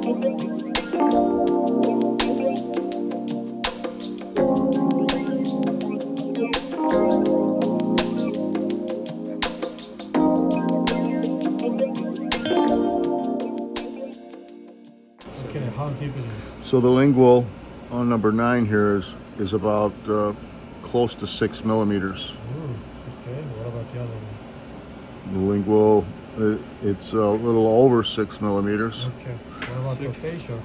How deep it is? So the lingual on number 9 here is about close to 6 millimeters. Okay, what about the other one? The lingual, it's a little over 6 millimeters. Okay, what about the facial?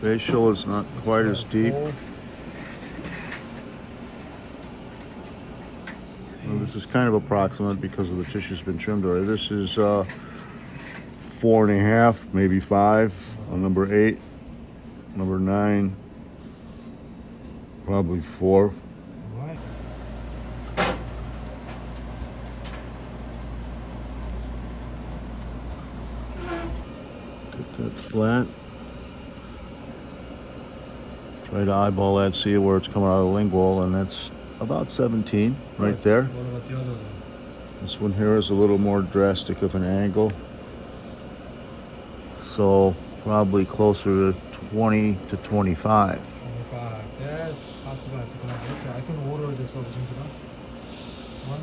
Facial is not quite as deep. Well, this is kind of approximate because of the tissue's been trimmed already. This is 4.5, maybe 5 on number 8. Number 9, probably 4. Right. Get that flat. Try to eyeball that, see where it's coming out of the lingual, and that's about 17 right there. What about the other one? This one here is a little more drastic of an angle. So probably closer to 20 to 25. 25. Yes, possible. Okay, I can order this original one.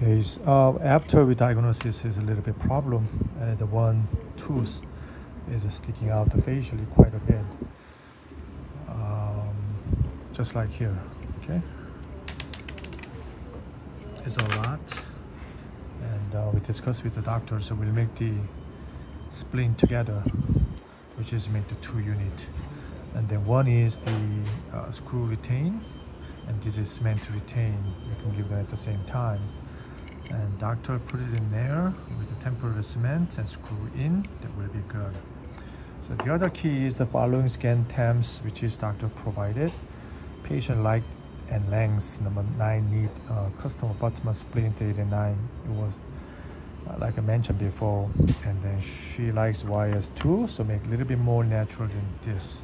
Okay, after we diagnosis is a little bit problem. The one tooth is sticking out facially quite a bit, just like here. Okay, it's a lot, and we discussed with the doctor, so we'll make the splint together, which is make the 2 unit, and then one is the screw retain, and this is meant to retain. You can give them at the same time. And doctor put it in there with the temporary cement and screw in. That will be good. So the other key is the following scan temps, which is doctor provided. Patient height and length. Number 9 need custom abutment splint 8 and 9. It was like I mentioned before. And then she likes YS2, so make a little bit more natural than this,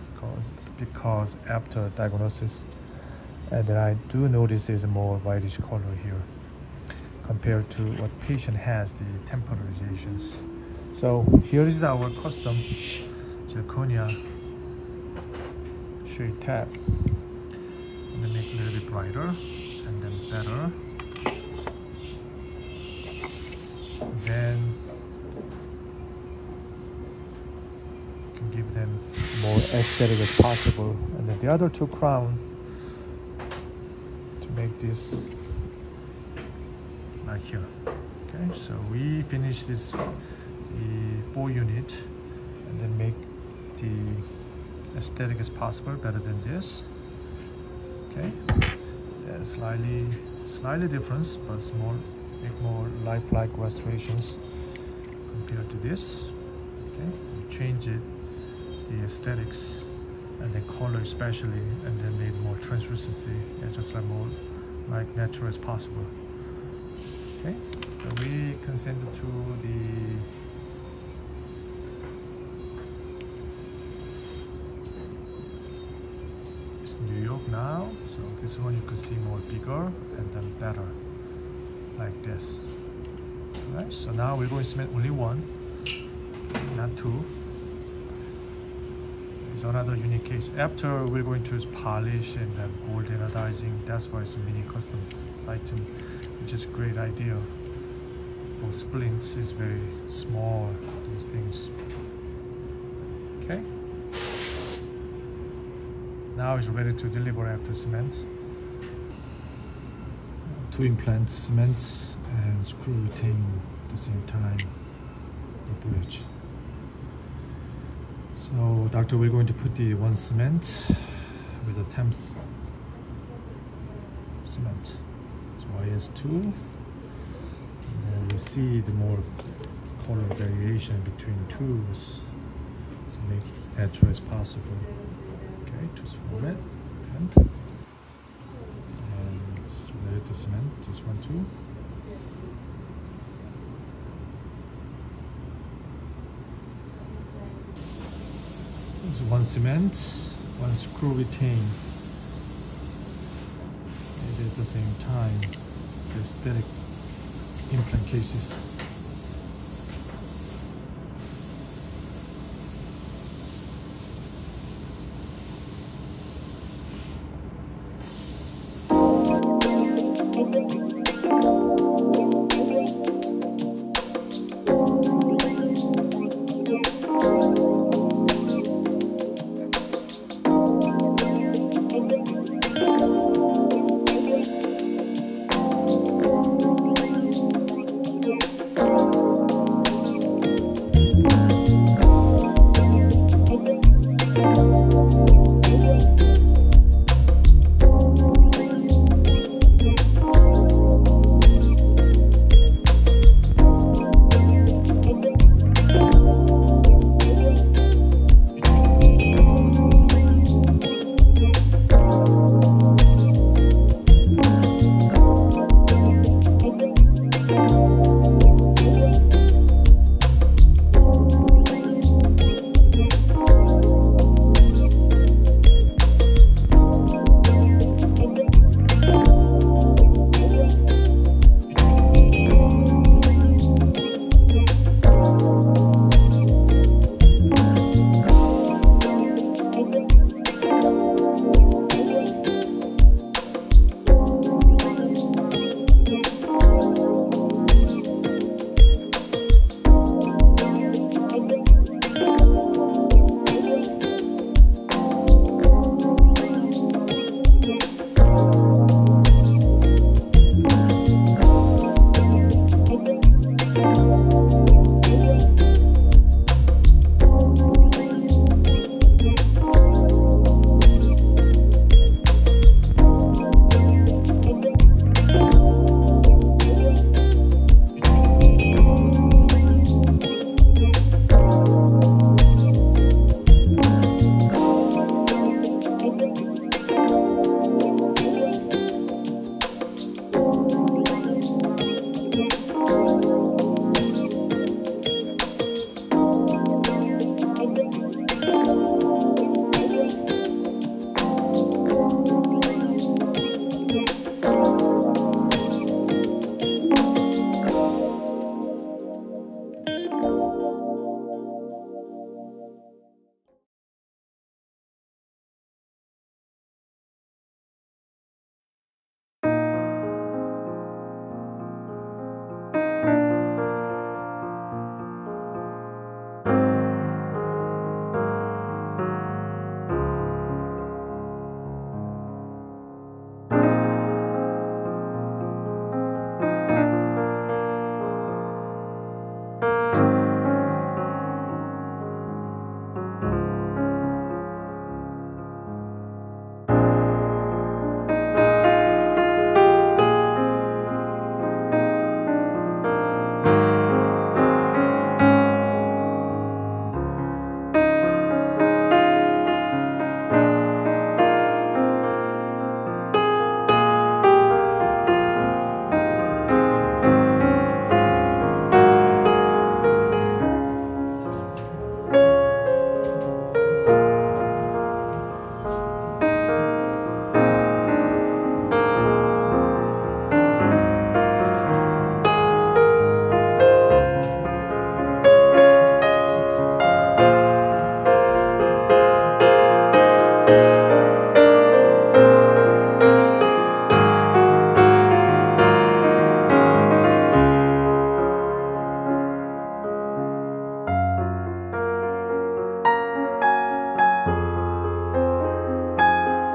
because after diagnosis. And then I do notice there's a more whitish color here, compared to what patient has, the temporizations. So here is our custom zirconia shade tab. And then make it a little bit brighter and then better. Then can give them more aesthetic as possible. And then the other 2 crown to make this like here. Okay, so we finish this the 4 unit and then make the aesthetic as possible, better than this. Okay, yeah, slightly difference, but small, make more lifelike restorations compared to this. Okay, we change it, the aesthetics and then color especially, and then made more translucency, and just like more like natural as possible. Okay, so we can send it to the New York now. So this one you can see more bigger and then better, like this. Alright, so now we're going to cement only 1, not 2. It's another unique case. After we're going to use polish and then gold anodizing. That's why it's a mini custom sighting, which is a great idea. for splints is very small, these things. Okay. Now it's ready to deliver after cement. 2 implants, cement and screw retain at the same time, the bridge. So doctor, we're going to put the 1 cement with the temps cement. So IS2, and then we see the more color variation between tools, so make as true as possible. Okay, tools format, temp, and it's ready to cement this one too. It's 1 cement, 1 screw retain. And at the same time, the aesthetic implant cases.